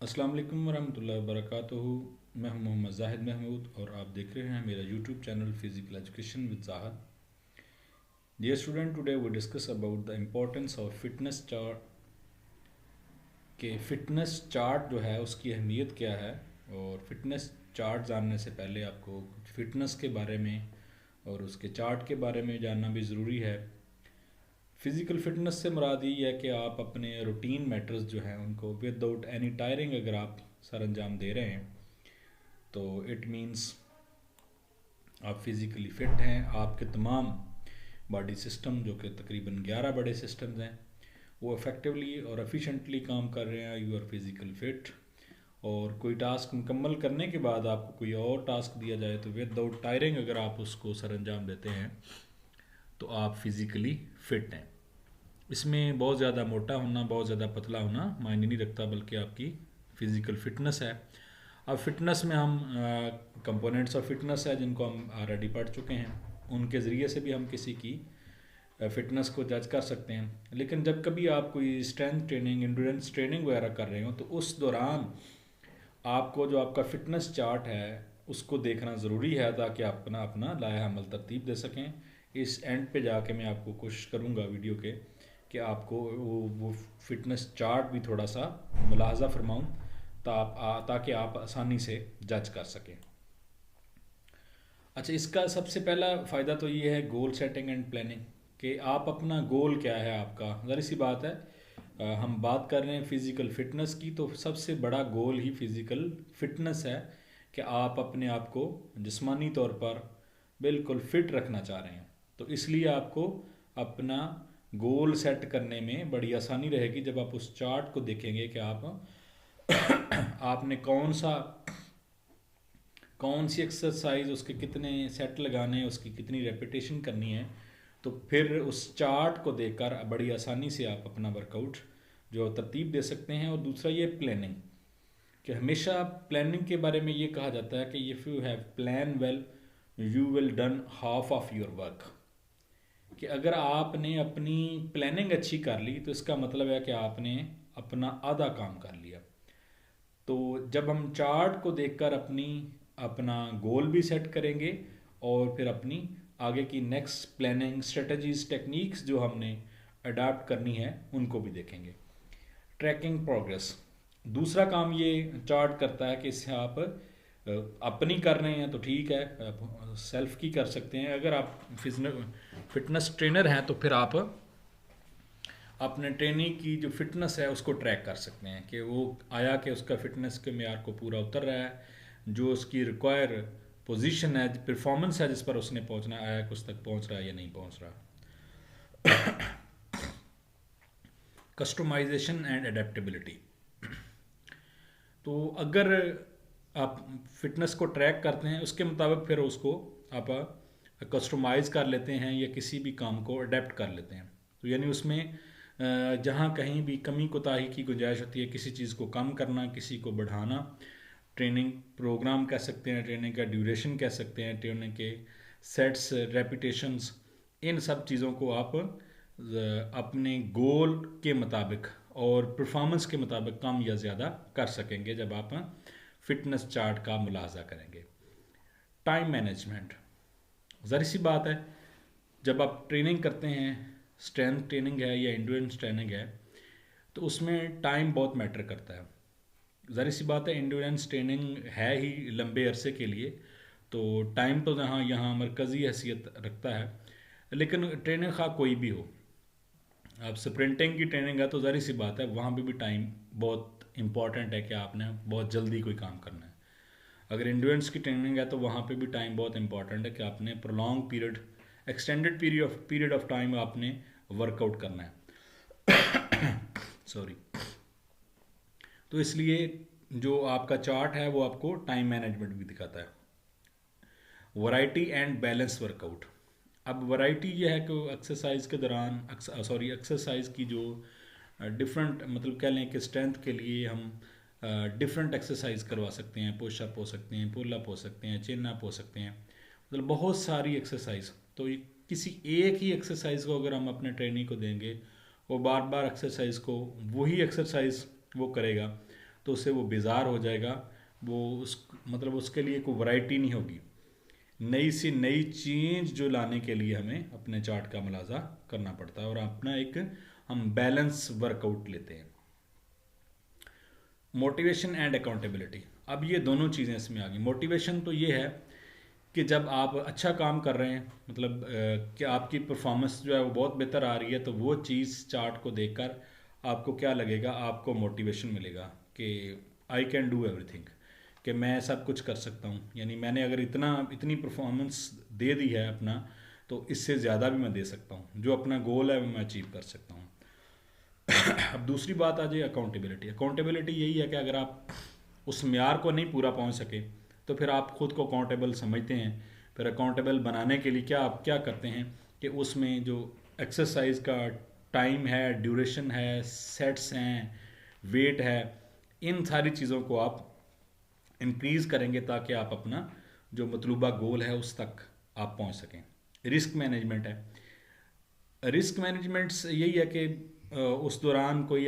अस्सलाम वालेकुम वरहमतुल्लाहि वबरकातुहू। मैं हूं मोहम्मद जाहिद महमूद और आप देख रहे हैं मेरा YouTube channel physical education with Zahid. Dear student, today we discuss about the importance of fitness chart. के फिटनेस चार्ट जो है उसकी अहमियत क्या है, और फिटनेस चार्ट जानने से पहले आपको कुछ फिटनेस के बारे में और उसके चार्ट के बारे में जानना भी ज़रूरी है। फिज़िकल फिटनेस से मुराद ये है कि आप अपने रूटीन मैटर्स जो हैं उनको विदाउट एनी टायरिंग अगर आप सर अंजाम दे रहे हैं तो इट मीन्स आप फिज़िकली फ़िट हैं। आपके तमाम बॉडी सिस्टम जो कि तकरीबन 11 बड़े सिस्टम्स हैं वो इफ़ेक्टिवली और एफिशिएंटली काम कर रहे हैं। You are physical fit. और कोई टास्क मुकम्मल करने के बाद आपको कोई और टास्क दिया जाए तो विदाउट टायरिंग अगर आप उसको सर अंजाम देते हैं तो आप फिज़िकली फ़िट हैं। इसमें बहुत ज़्यादा मोटा होना, बहुत ज़्यादा पतला होना मायने नहीं रखता, बल्कि आपकी फ़िज़िकल फ़िटनेस है। अब फिटनेस में हम कंपोनेंट्स ऑफ फिटनेस है जिनको हम ऑलरेडी पढ़ चुके हैं, उनके ज़रिए से भी हम किसी की फ़िटनेस को जज कर सकते हैं। लेकिन जब कभी आप कोई स्ट्रेंथ ट्रेनिंग, एंड्योरेंस ट्रेनिंग वगैरह कर रहे हो तो उस दौरान आपको जो आपका फ़िटनेस चार्ट है उसको देखना ज़रूरी है, ताकि आप अपना अपना लाया अमल तरतीब दे सकें। इस एंड पे जाके मैं आपको कोशिश करूँगा वीडियो के कि आपको वो फिटनेस चार्ट भी थोड़ा सा मुलाहजा फरमाऊँ ताकि आप आसानी से जज कर सकें। अच्छा, इसका सबसे पहला फ़ायदा तो ये है गोल सेटिंग एंड प्लानिंग, कि आप अपना गोल क्या है आपका। ज़ाहिर सी बात है, हम बात कर रहे हैं फ़िज़िकल फ़िटनेस की, तो सबसे बड़ा गोल ही फ़िज़िकल फ़िटनेस है कि आप अपने आप को जिस्मानी तौर पर बिल्कुल फ़िट रखना चाह रहे हैं। तो इसलिए आपको अपना गोल सेट करने में बड़ी आसानी रहेगी जब आप उस चार्ट को देखेंगे कि आप आपने कौन सी एक्सरसाइज, उसके कितने सेट लगाने हैं, उसकी कितनी रेपिटेशन करनी है। तो फिर उस चार्ट को देखकर बड़ी आसानी से आप अपना वर्कआउट जो तरतीब दे सकते हैं। और दूसरा ये प्लानिंग, कि हमेशा प्लानिंग के बारे में ये कहा जाता है कि if you have plan well you will done half of your work. कि अगर आपने अपनी प्लानिंग अच्छी कर ली तो इसका मतलब है कि आपने अपना आधा काम कर लिया। तो जब हम चार्ट को देखकर अपना गोल भी सेट करेंगे और फिर अपनी आगे की नेक्स्ट प्लानिंग स्ट्रेटजीज टेक्निक्स जो हमने अडाप्ट करनी है उनको भी देखेंगे। ट्रैकिंग प्रोग्रेस दूसरा काम ये चार्ट करता है कि इससे आप अपनी कर रहे हैं तो ठीक है, सेल्फ की कर सकते हैं। अगर आप फिटनेस ट्रेनर हैं तो फिर आप अपने ट्रेनिंग की जो फिटनेस है उसको ट्रैक कर सकते हैं कि वो आया कि उसका फिटनेस के मेयार को पूरा उतर रहा है, जो उसकी रिक्वायर पोजीशन है, परफॉर्मेंस है जिस पर उसने पहुंचना आया कि उस तक पहुंच रहा है या नहीं पहुंच रहा। कस्टमाइजेशन एंड एडेप्टेबिलिटी, तो अगर आप फिटनेस को ट्रैक करते हैं उसके मुताबिक फिर उसको आप कस्टमाइज़ कर लेते हैं या किसी भी काम को अडेप्ट कर लेते हैं। तो यानी उसमें जहाँ कहीं भी कमी कोताही की गुंजाइश होती है, किसी चीज़ को कम करना, किसी को बढ़ाना, ट्रेनिंग प्रोग्राम कह सकते हैं, ट्रेनिंग का ड्यूरेशन कह सकते हैं, ट्रेनिंग के सेट्स, रेपिटेशंस, इन सब चीज़ों को आप अपने गोल के मुताबिक और परफॉर्मेंस के मुताबिक कम या ज़्यादा कर सकेंगे जब आप फिटनेस चार्ट का मुलाहजा करेंगे। टाइम मैनेजमेंट, ज़ाहिर सी बात है, जब आप ट्रेनिंग करते हैं, स्ट्रेंथ ट्रेनिंग है या एंड्योरेंस ट्रेनिंग है, तो उसमें टाइम बहुत मैटर करता है। ज़ाहिर सी बात है, एंड्योरेंस ट्रेनिंग है ही लंबे अरसे के लिए, तो टाइम तो यहाँ यहाँ मरकज़ी हैसियत रखता है। लेकिन ट्रेनिंग खा कोई भी हो, अब स्प्रिंटिंग की ट्रेनिंग है तो ज़ाहिर सी बात है वहाँ पे भी टाइम बहुत इंपॉर्टेंट है कि आपने बहुत जल्दी कोई काम करना है। अगर एंड्योरेंस की ट्रेनिंग है तो वहाँ पे भी टाइम बहुत इंपॉर्टेंट है कि आपने prolong period, extended period of time आपने वर्कआउट करना है। सॉरी। तो इसलिए जो आपका चार्ट है वो आपको टाइम मैनेजमेंट भी दिखाता है। वैरायटी एंड बैलेंस वर्कआउट, अब वैरायटी ये है कि एक्सरसाइज के दौरान एक्सरसाइज की जो डिफरेंट, मतलब कह लें कि स्ट्रेंथ के लिए हम डिफरेंट एक्सरसाइज करवा सकते हैं। पुशअप हो सकते हैं, पुल अप हो सकते हैं, चिन अप हो सकते हैं, मतलब बहुत सारी एक्सरसाइज। तो किसी एक ही एक्सरसाइज को अगर हम अपने ट्रेनिंग को देंगे, वो बार बार एक्सरसाइज को वही एक्सरसाइज वो करेगा, तो उससे वो बेजार हो जाएगा, वो उस मतलब उसके लिए कोई वैरायटी नहीं होगी। नई सी नई चेंज जो लाने के लिए हमें अपने चार्ट का मुलाजा करना पड़ता है और अपना एक हम बैलेंस वर्कआउट लेते हैं। मोटिवेशन एंड अकाउंटेबिलिटी, अब ये दोनों चीज़ें इसमें आ गई। मोटिवेशन तो ये है कि जब आप अच्छा काम कर रहे हैं, मतलब कि आपकी परफॉर्मेंस जो है वो बहुत बेहतर आ रही है, तो वो चीज़ चार्ट को देखकर आपको क्या लगेगा, आपको मोटिवेशन मिलेगा कि आई कैन डू एवरीथिंग, कि मैं सब कुछ कर सकता हूँ। यानी मैंने अगर इतनी परफॉर्मेंस दे दी है अपना, तो इससे ज़्यादा भी मैं दे सकता हूँ, जो अपना गोल है वो मैं अचीव कर सकता हूँ। अब दूसरी बात आ जाए अकाउंटेबिलिटी। अकाउंटेबिलिटी यही है कि अगर आप उस म्यार को नहीं पूरा पहुंच सके, तो फिर आप खुद को अकाउंटेबल समझते हैं। फिर अकाउंटेबल बनाने के लिए आप क्या करते हैं कि उसमें जो एक्सरसाइज का टाइम है, ड्यूरेशन है, सेट्स हैं, वेट है, इन सारी चीज़ों को आप इंक्रीज़ करेंगे ताकि आप अपना जो मतलूबा गोल है उस तक आप पहुंच सकें। रिस्क मैनेजमेंट है। रिस्क मैनेजमेंट यही है कि उस दौरान कोई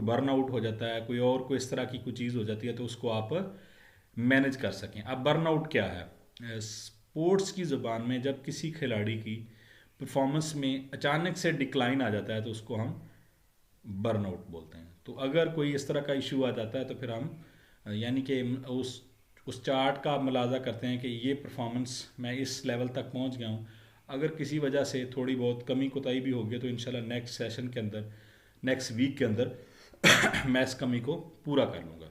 बर्नआउट हो जाता है, कोई इस तरह की कोई चीज़ हो जाती है, तो उसको आप मैनेज कर सकें। अब बर्नआउट क्या है? स्पोर्ट्स की ज़ुबान में जब किसी खिलाड़ी की परफॉर्मेंस में अचानक से डिक्लाइन आ जाता है तो उसको हम बर्नआउट बोलते हैं। तो अगर कोई इस तरह का इशू आ जाता है तो फिर हम यानी कि उस चार्ट का मुलाजा करते हैं कि ये परफॉर्मेंस मैं इस लेवल तक पहुंच गया हूँ। अगर किसी वजह से थोड़ी बहुत कमी कोताही भी होगी तो इंशाल्लाह नेक्स्ट सेशन के अंदर, नेक्स्ट वीक के अंदर मैं इस कमी को पूरा कर लूँगा।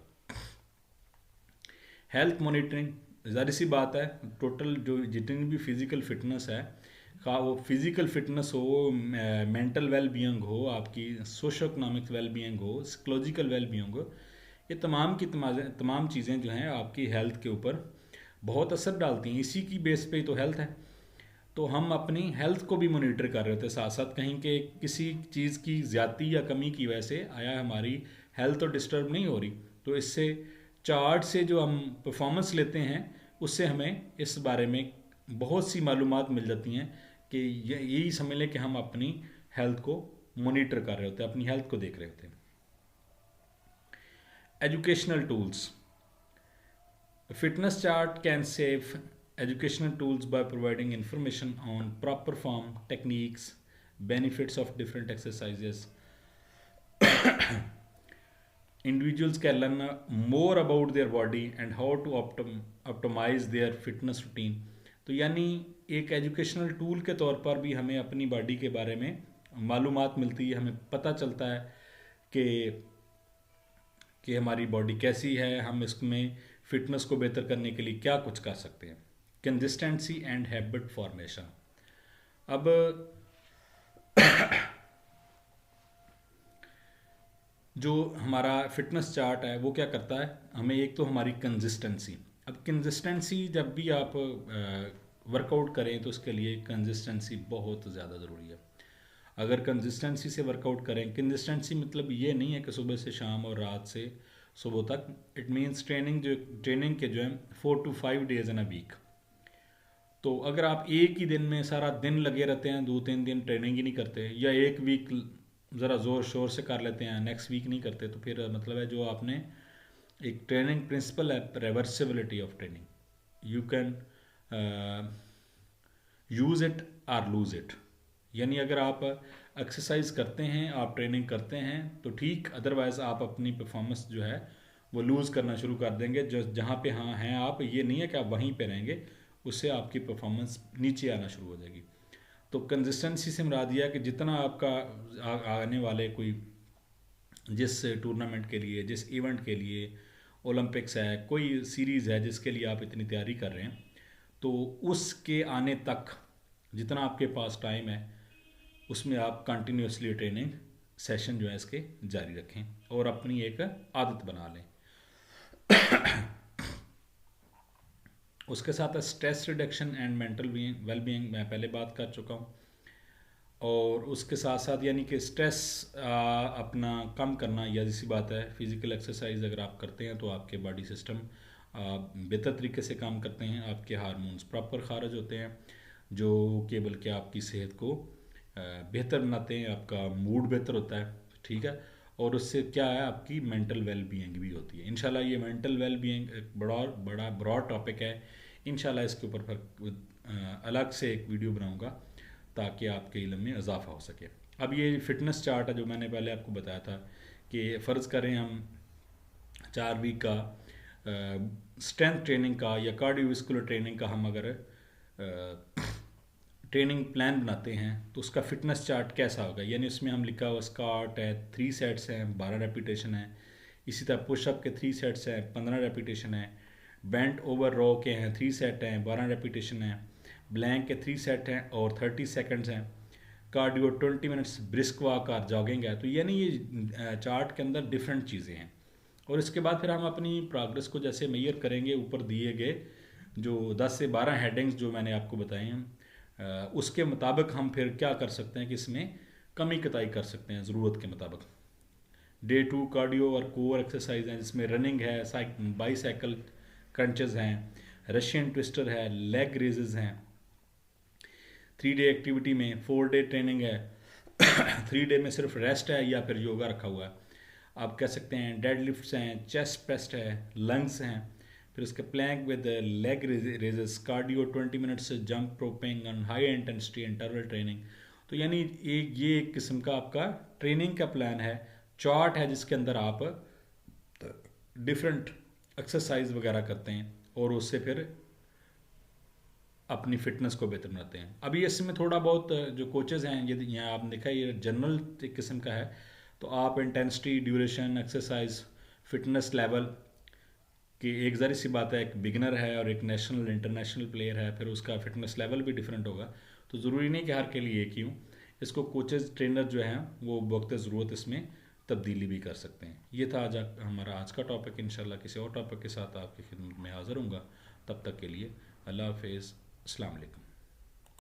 हेल्थ मॉनिटरिंग, ज़ाहिर सी बात है, टोटल जो जितनी भी फिज़िकल फिटनेस है, खा वो फिज़िकल फिटनेस हो, मेंटल वेल बीइंग हो, आपकी सोशो इकोनॉमिक वेल बीइंग हो, साइकोलॉजिकल वेल बीइंग हो, ये तमाम की तमाम चीज़ें जो हैं आपकी हेल्थ के ऊपर बहुत असर डालती हैं। इसी की बेस पे ही तो हेल्थ है। तो हम अपनी हेल्थ को भी मॉनिटर कर रहे थे साथ साथ, कहीं के किसी चीज़ की ज़्यादती या कमी की वजह से आया हमारी हेल्थ तो डिस्टर्ब नहीं हो रही। तो इससे चार्ट से जो हम परफॉर्मेंस लेते हैं उससे हमें इस बारे में बहुत सी मालूमात मिल जाती हैं कि यही समझ लें कि हम अपनी हेल्थ को मॉनिटर कर रहे होते हैं, अपनी हेल्थ को देख रहे होते हैं। Educational tools, fitness chart can save educational tools by providing information on proper form, techniques, benefits of different exercises. Individuals can learn more about their body and how to optimize their fitness routine. तो यानी एक educational tool के तौर पर भी हमें अपनी body के बारे में मालूमात मिलती है, हमें पता चलता है कि हमारी बॉडी कैसी है, हम इसमें फिटनेस को बेहतर करने के लिए क्या कुछ कर सकते हैं। कंसिस्टेंसी एंड हैबिट फॉर्मेशन, अब जो हमारा फिटनेस चार्ट है वो क्या करता है, हमें एक तो हमारी कंसिस्टेंसी, अब कंसिस्टेंसी जब भी आप वर्कआउट करें तो उसके लिए कंसिस्टेंसी बहुत ज़्यादा ज़रूरी है। अगर कंसिस्टेंसी से वर्कआउट करें, कंसिस्टेंसी मतलब ये नहीं है कि सुबह से शाम और रात से सुबह तक, इट मीन्स ट्रेनिंग के जो है 4 to 5 days in a week. तो अगर आप एक ही दिन में सारा दिन लगे रहते हैं, 2-3 दिन ट्रेनिंग ही नहीं करते, या एक वीक ज़रा ज़ोर शोर से कर लेते हैं, नेक्स्ट वीक नहीं करते, तो फिर मतलब है जो आपने एक ट्रेनिंग प्रिंसिपल है reversibility of training, you can use it और लूज़ इट। यानी अगर आप एक्सरसाइज करते हैं, आप ट्रेनिंग करते हैं तो ठीक, अदरवाइज़ आप अपनी परफॉर्मेंस जो है वो लूज़ करना शुरू कर देंगे। जो जहाँ पे हाँ हैं आप, ये नहीं है कि आप वहीं पे रहेंगे, उससे आपकी परफॉर्मेंस नीचे आना शुरू हो जाएगी। तो कंसिस्टेंसी से मुराद दिया कि जितना आपका आने वाले कोई जिस टूर्नामेंट के लिए, जिस इवेंट के लिए, ओलंपिक्स है, कोई सीरीज़ है जिसके लिए आप इतनी तैयारी कर रहे हैं, तो उसके आने तक जितना आपके पास टाइम है उसमें आप कंटिन्यूसली ट्रेनिंग सेशन जो है इसके जारी रखें और अपनी एक आदत बना लें। उसके साथ stress reduction and mental well being मैं पहले बात कर चुका हूँ, और उसके साथ साथ यानी कि स्ट्रेस अपना कम करना, या जैसी बात है फिज़िकल एक्सरसाइज अगर आप करते हैं तो आपके बॉडी सिस्टम बेहतर तरीके से काम करते हैं, आपके हार्मोन्स प्रॉपर खारिज होते हैं जो केवल कि आपकी सेहत को बेहतर बनाते हैं, आपका मूड बेहतर होता है, ठीक है। और उससे क्या है, आपकी मेंटल वेल बीइंग भी होती है। इंशाल्लाह ये मेंटल वेल बीइंग एक बड़ा बड़ा ब्रॉड टॉपिक है। इंशाल्लाह इसके ऊपर फिर अलग से एक वीडियो बनाऊंगा ताकि आपके इल्म में इजाफा हो सके। अब ये फिटनेस चार्ट है जो मैंने पहले आपको बताया था कि फ़र्ज़ करें हम 4 वीक का स्ट्रेंथ ट्रेनिंग का या कार्डियोवैस्कुलर ट्रेनिंग का हम अगर ट्रेनिंग प्लान बनाते हैं तो उसका फिटनेस चार्ट कैसा होगा। यानी उसमें हम लिखा हुआ स्क्वाट है 3 सेट्स हैं 12 रेपिटेशन है, इसी तरह पुशअप के 3 सेट्स हैं 15 रेपिटेशन है, बेंट ओवर रो के हैं 3 सेट हैं 12 रेपिटेशन है, ब्लैंक के 3 सेट हैं और 30 सेकेंड्स हैं, कार्डियो 20 मिनट्स, ब्रिस्क वॉक और जॉगिंग है। तो यानी ये चार्ट के अंदर डिफरेंट चीज़ें हैं। और इसके बाद फिर हम अपनी प्रोग्रेस को जैसे मेजर करेंगे, ऊपर दिए गए जो 10 से 12 हेडिंग्स जो मैंने आपको बताए हैं उसके मुताबिक हम फिर क्या कर सकते हैं कि इसमें कमी कताई कर सकते हैं ज़रूरत के मुताबिक। डे 2 कार्डियो और कोर एक्सरसाइज हैं जिसमें रनिंग है, बाईसाइकिल क्रंचेस हैं, रशियन ट्विस्टर है, लेग रेजेस हैं। 3 डे एक्टिविटी में 4 डे ट्रेनिंग है 3 डे में सिर्फ रेस्ट है या फिर योगा रखा हुआ है। आप कह सकते हैं डेड लिफ्ट्स हैं, चेस्ट प्रेस्ट है, लंग्स हैं, फिर उसके plank with leg raises, cardio 20 minutes, jump roping and high intensity interval training. तो यानी एक किस्म का आपका ट्रेनिंग का प्लान है, चार्ट है जिसके अंदर आप डिफरेंट एक्सरसाइज वगैरह करते हैं और उससे फिर अपनी फिटनेस को बेहतर बनाते हैं। अभी इसमें थोड़ा बहुत जो कोचेज़ हैं, ये यहाँ आपने देखा ये जनरल किस्म का है, तो आप intensity, duration, exercise, fitness level कि एक ज़ाहिर सी बात है एक बिगनर है और एक नेशनल इंटरनेशनल प्लेयर है, फिर उसका फिटनेस लेवल भी डिफरेंट होगा। तो ज़रूरी नहीं कि हर के लिए एक ही हूँ, इसको कोचेज़ ट्रेनर जो हैं वो वक्त ज़रूरत इसमें तब्दीली भी कर सकते हैं। ये था आज हमारा आज का टॉपिक। इंशाल्लाह किसी और टॉपिक के साथ आपकी खिदमत में हाज़िर हूँगा। तब तक के लिए अल्लाह हाफ़िज़, अस्सलाम वालेकुम।